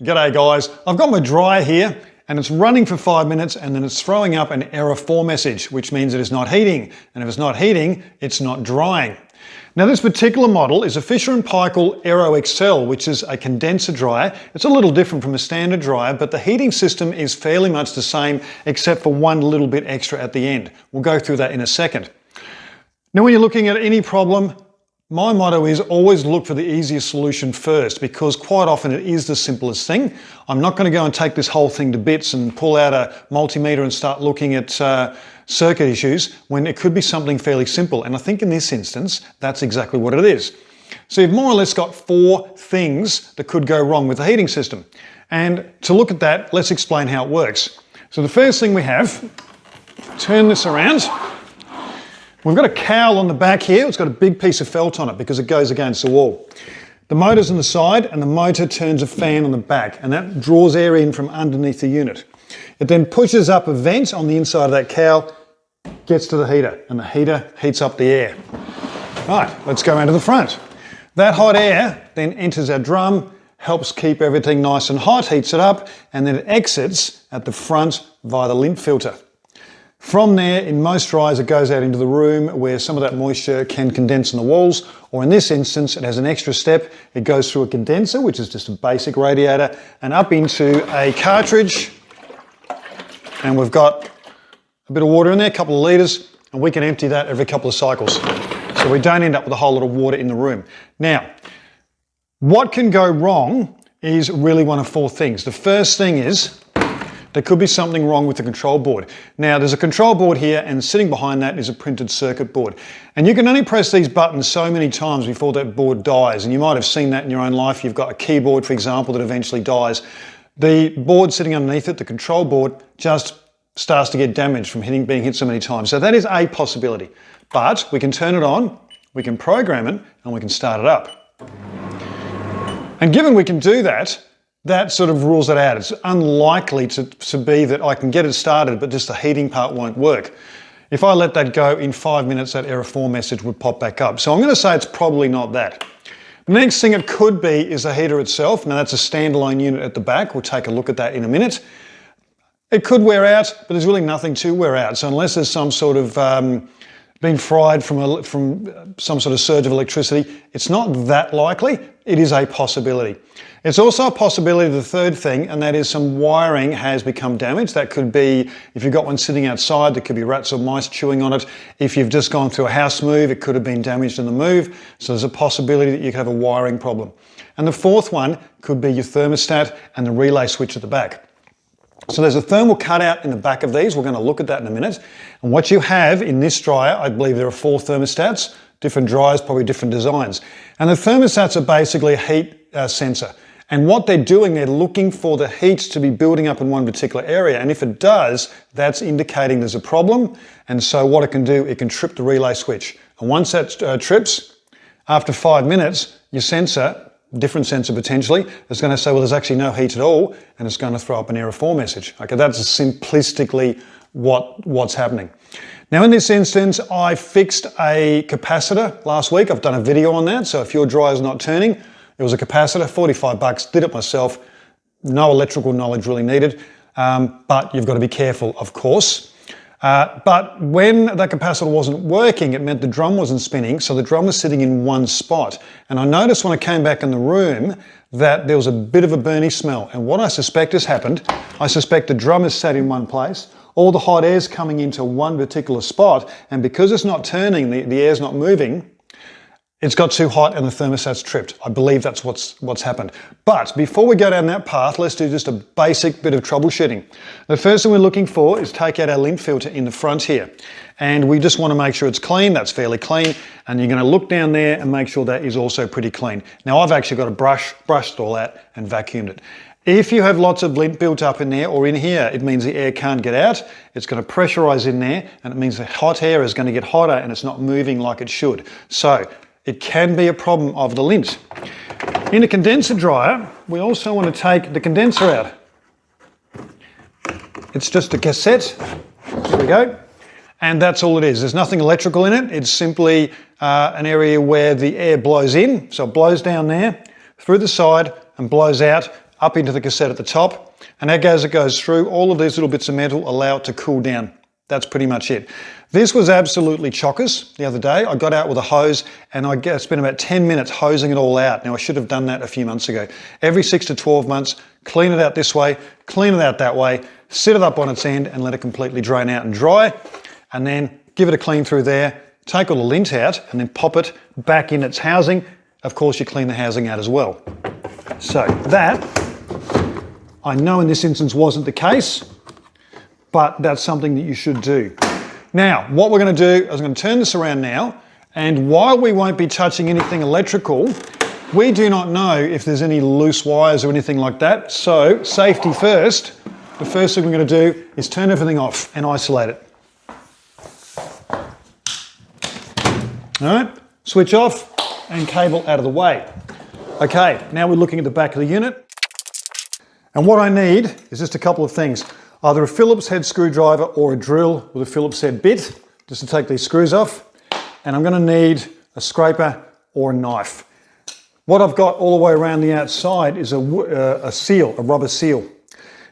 G'day guys, I've got my dryer here and it's running for 5 minutes and then it's throwing up an error 4 message, which means it is not heating. And if it's not heating, it's not drying. Now this particular model is a Fisher Paykel AeroXL, which is a condenser dryer. It's a little different from a standard dryer, but the heating system is fairly much the same except for one little bit extra at the end. We'll go through that in a second. Now when you're looking at any problem, my motto is always look for the easiest solution first, because quite often it is the simplest thing. I'm not going to go and take this whole thing to bits and pull out a multimeter and start looking at circuit issues when it could be something fairly simple. And I think in this instance, that's exactly what it is. So you've more or less got 4 things that could go wrong with the heating system. And to look at that, let's explain how it works. So the first thing we have, turn this around. We've got a cowl on the back here. It's got a big piece of felt on it because it goes against the wall. The motor's on the side and the motor turns a fan on the back, and that draws air in from underneath the unit. It then pushes up a vent on the inside of that cowl, gets to the heater, and the heater heats up the air. Right, let's go around to the front. That hot air then enters our drum, helps keep everything nice and hot, heats it up, and then it exits at the front via the lint filter. From there, in most dryers, it goes out into the room where some of that moisture can condense on the walls, or in this instance, it has an extra step. It goes through a condenser, which is just a basic radiator, and up into a cartridge. And we've got a bit of water in there, a couple of litres, and we can empty that every couple of cycles. So we don't end up with a whole lot of water in the room. Now, what can go wrong is really one of 4 things. The first thing is, there could be something wrong with the control board. Now there's a control board here and sitting behind that is a printed circuit board. And you can only press these buttons so many times before that board dies. And you might have seen that in your own life. You've got a keyboard, for example, that eventually dies. The board sitting underneath it, the control board, just starts to get damaged from being hit so many times. So that is a possibility. But we can turn it on, we can program it, and we can start it up. And given we can do that, that sort of rules it out. It's unlikely to be that I can get it started, but just the heating part won't work. If I let that go, in 5 minutes, that error 4 message would pop back up. So I'm going to say it's probably not that. The next thing it could be is the heater itself. Now that's a standalone unit at the back. We'll take a look at that in a minute. It could wear out, but there's really nothing to wear out. So unless there's some sort of been fried from some sort of surge of electricity, it's not that likely. It is a possibility. It's also a possibility, the third thing, and that is some wiring has become damaged. That could be, if you've got one sitting outside, there could be rats or mice chewing on it. If you've just gone through a house move, it could have been damaged in the move. So there's a possibility that you could have a wiring problem. And the fourth one could be your thermostat and the relay switch at the back. So there's a thermal cutout in the back of these. We're going to look at that in a minute. And what you have in this dryer, I believe there are 4 thermostats, different dryers, probably different designs. And the thermostats are basically a heat sensor. And what they're doing, they're looking for the heat to be building up in one particular area. And if it does, that's indicating there's a problem. And so what it can do, it can trip the relay switch. And once that trips, after 5 minutes, your sensor, different sensor potentially, is going to say, well, there's actually no heat at all, and it's going to throw up an error 4 message. Okay, that's simplistically what's happening. Now in this instance, I fixed a capacitor last week. I've done a video on that, so if your dryer's not turning, it was a capacitor, 45 bucks, did it myself. No electrical knowledge really needed, but you've got to be careful, of course. But when that capacitor wasn't working, it meant the drum wasn't spinning, so the drum was sitting in one spot. And I noticed when I came back in the room that there was a bit of a burny smell. And what I suspect has happened, I suspect the drum is sat in one place, all the hot air's coming into one particular spot, and because it's not turning, the air's not moving, it's got too hot and the thermostat's tripped. I believe that's what's happened. But before we go down that path, let's do just a basic bit of troubleshooting. The first thing we're looking for is take out our lint filter in the front here. And we just want to make sure it's clean. That's fairly clean. And you're going to look down there and make sure that is also pretty clean. Now I've actually got a brushed all out and vacuumed it. If you have lots of lint built up in there or in here, it means the air can't get out. It's going to pressurize in there, and it means the hot air is going to get hotter and it's not moving like it should. So it can be a problem of the lint. In a condenser dryer, we also want to take the condenser out. It's just a cassette. There we go. And that's all it is. There's nothing electrical in it. It's simply an area where the air blows in. So it blows down there, through the side, and blows out up into the cassette at the top, and as it goes through, all of these little bits of metal allow it to cool down. That's pretty much it. This was absolutely chockers the other day. I got out with a hose and I spent about 10 minutes hosing it all out. Now I should have done that a few months ago. Every 6 to 12 months, clean it out this way, clean it out that way, sit it up on its end and let it completely drain out and dry, and then give it a clean through there, take all the lint out and then pop it back in its housing. Of course you clean the housing out as well. So that, I know in this instance wasn't the case, but that's something that you should do. Now, what we're going to do is I'm going to turn this around now, and while we won't be touching anything electrical, we do not know if there's any loose wires or anything like that. So, safety first. The first thing we're going to do is turn everything off and isolate it. All right, switch off and cable out of the way. Okay, now we're looking at the back of the unit. And what I need is just a couple of things. Either a Phillips head screwdriver or a drill with a Phillips head bit, just to take these screws off. And I'm going to need a scraper or a knife. What I've got all the way around the outside is a seal, a rubber seal.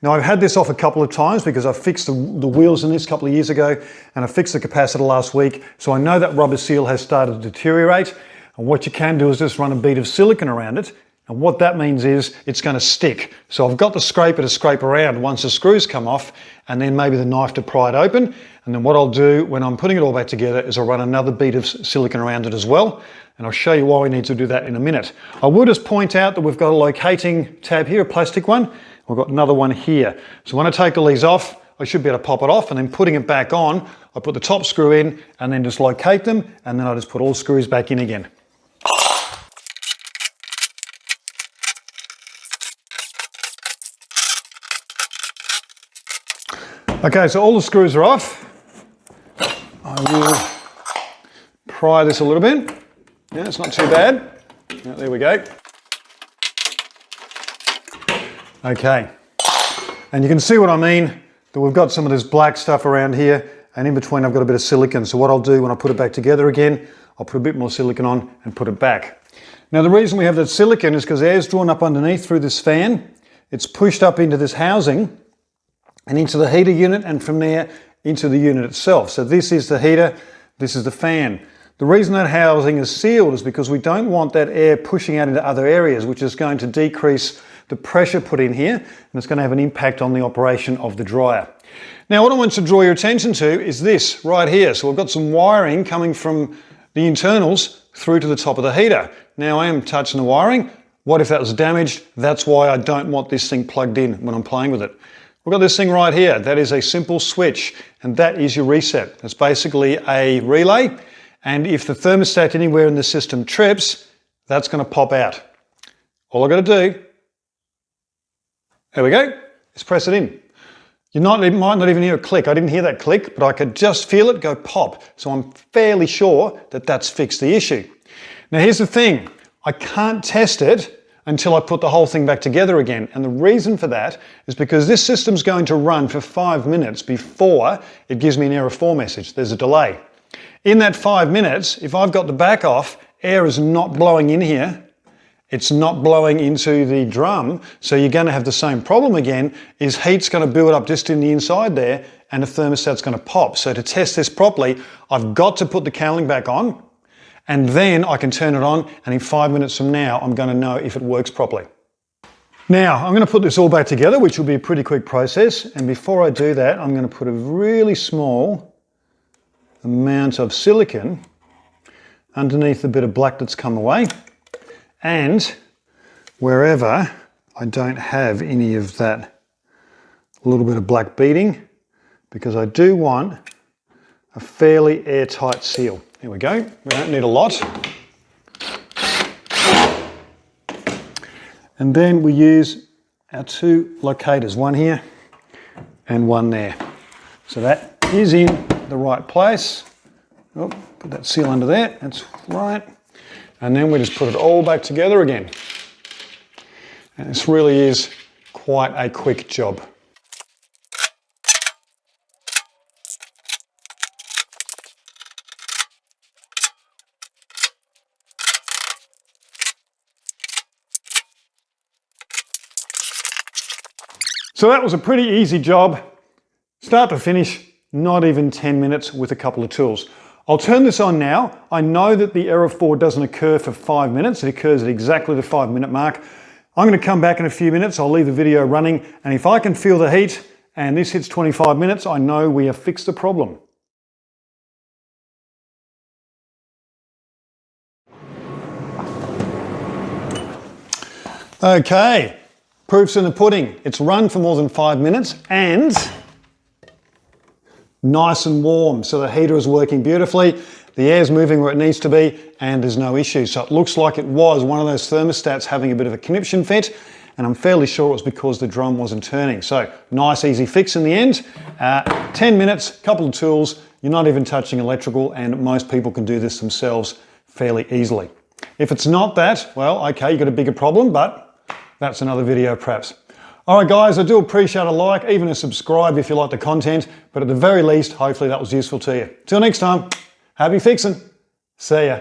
Now I've had this off a couple of times because I fixed the wheels in this a couple of years ago, and I fixed the capacitor last week, so I know that rubber seal has started to deteriorate. And what you can do is just run a bead of silicone around it, and what that means is it's going to stick. So I've got the scraper to scrape around once the screws come off, and then maybe the knife to pry it open. And then what I'll do when I'm putting it all back together is I'll run another bead of silicone around it as well, and I'll show you why we need to do that in a minute. I will just point out that we've got a locating tab here, a plastic one. We've got another one here. So when I take all these off, I should be able to pop it off, and then putting it back on, I put the top screw in and then just locate them, and then I just put all screws back in again. Okay, so all the screws are off. I will pry this a little bit. Yeah, it's not too bad. Yeah, there we go. Okay, and you can see what I mean, that we've got some of this black stuff around here, and in between I've got a bit of silicone. So what I'll do when I put it back together again, I'll put a bit more silicone on and put it back. Now the reason we have that silicone is because air's drawn up underneath through this fan. It's pushed up into this housing and into the heater unit, and from there into the unit itself. So this is the heater, this is the fan. The reason that housing is sealed is because we don't want that air pushing out into other areas, which is going to decrease the pressure put in here, and it's going to have an impact on the operation of the dryer. Now what I want to draw your attention to is this right here. So we've got some wiring coming from the internals through to the top of the heater. Now I am touching the wiring. What if that was damaged? That's why I don't want this thing plugged in when I'm playing with it. We've got this thing right here. That is a simple switch, and that is your reset. It's basically a relay, and if the thermostat anywhere in the system trips, that's going to pop out. All I've got to do, there we go, is press it in. You might not even hear a click. I didn't hear that click, but I could just feel it go pop. So I'm fairly sure that that's fixed the issue. Now here's the thing. I can't test it until I put the whole thing back together again. And the reason for that is because this system's going to run for 5 minutes before it gives me an error 4 message. There's a delay. In that 5 minutes, if I've got the back off, air is not blowing in here. It's not blowing into the drum. So you're going to have the same problem again, is heat's going to build up just in the inside there and the thermostat's going to pop. So to test this properly, I've got to put the cowling back on, and then I can turn it on, and in 5 minutes from now, I'm going to know if it works properly. Now, I'm going to put this all back together, which will be a pretty quick process. And before I do that, I'm going to put a really small amount of silicone underneath the bit of black that's come away. And wherever I don't have any of that little bit of black beading, because I do want a fairly airtight seal. Here we go. We don't need a lot. And then we use our 2 locators, one here and one there. So that is in the right place. Oh, put that seal under there, that's right. And then we just put it all back together again. And this really is quite a quick job. So that was a pretty easy job. Start to finish, not even 10 minutes with a couple of tools. I'll turn this on now. I know that the error 4 doesn't occur for 5 minutes. It occurs at exactly the 5-minute mark. I'm going to come back in a few minutes. I'll leave the video running, and if I can feel the heat and this hits 25 minutes, I know we have fixed the problem. Okay, proof's in the pudding. It's run for more than 5 minutes and nice and warm. So the heater is working beautifully. The air's moving where it needs to be and there's no issue. So it looks like it was one of those thermostats having a bit of a conniption fit, and I'm fairly sure it was because the drum wasn't turning. So nice, easy fix in the end. 10 minutes, couple of tools. You're not even touching electrical, and most people can do this themselves fairly easily. If it's not that, well, okay, you've got a bigger problem, but that's another video perhaps. All right guys, I do appreciate a like, even a subscribe if you like the content, but at the very least, hopefully that was useful to you. Till next time, happy fixing. See ya.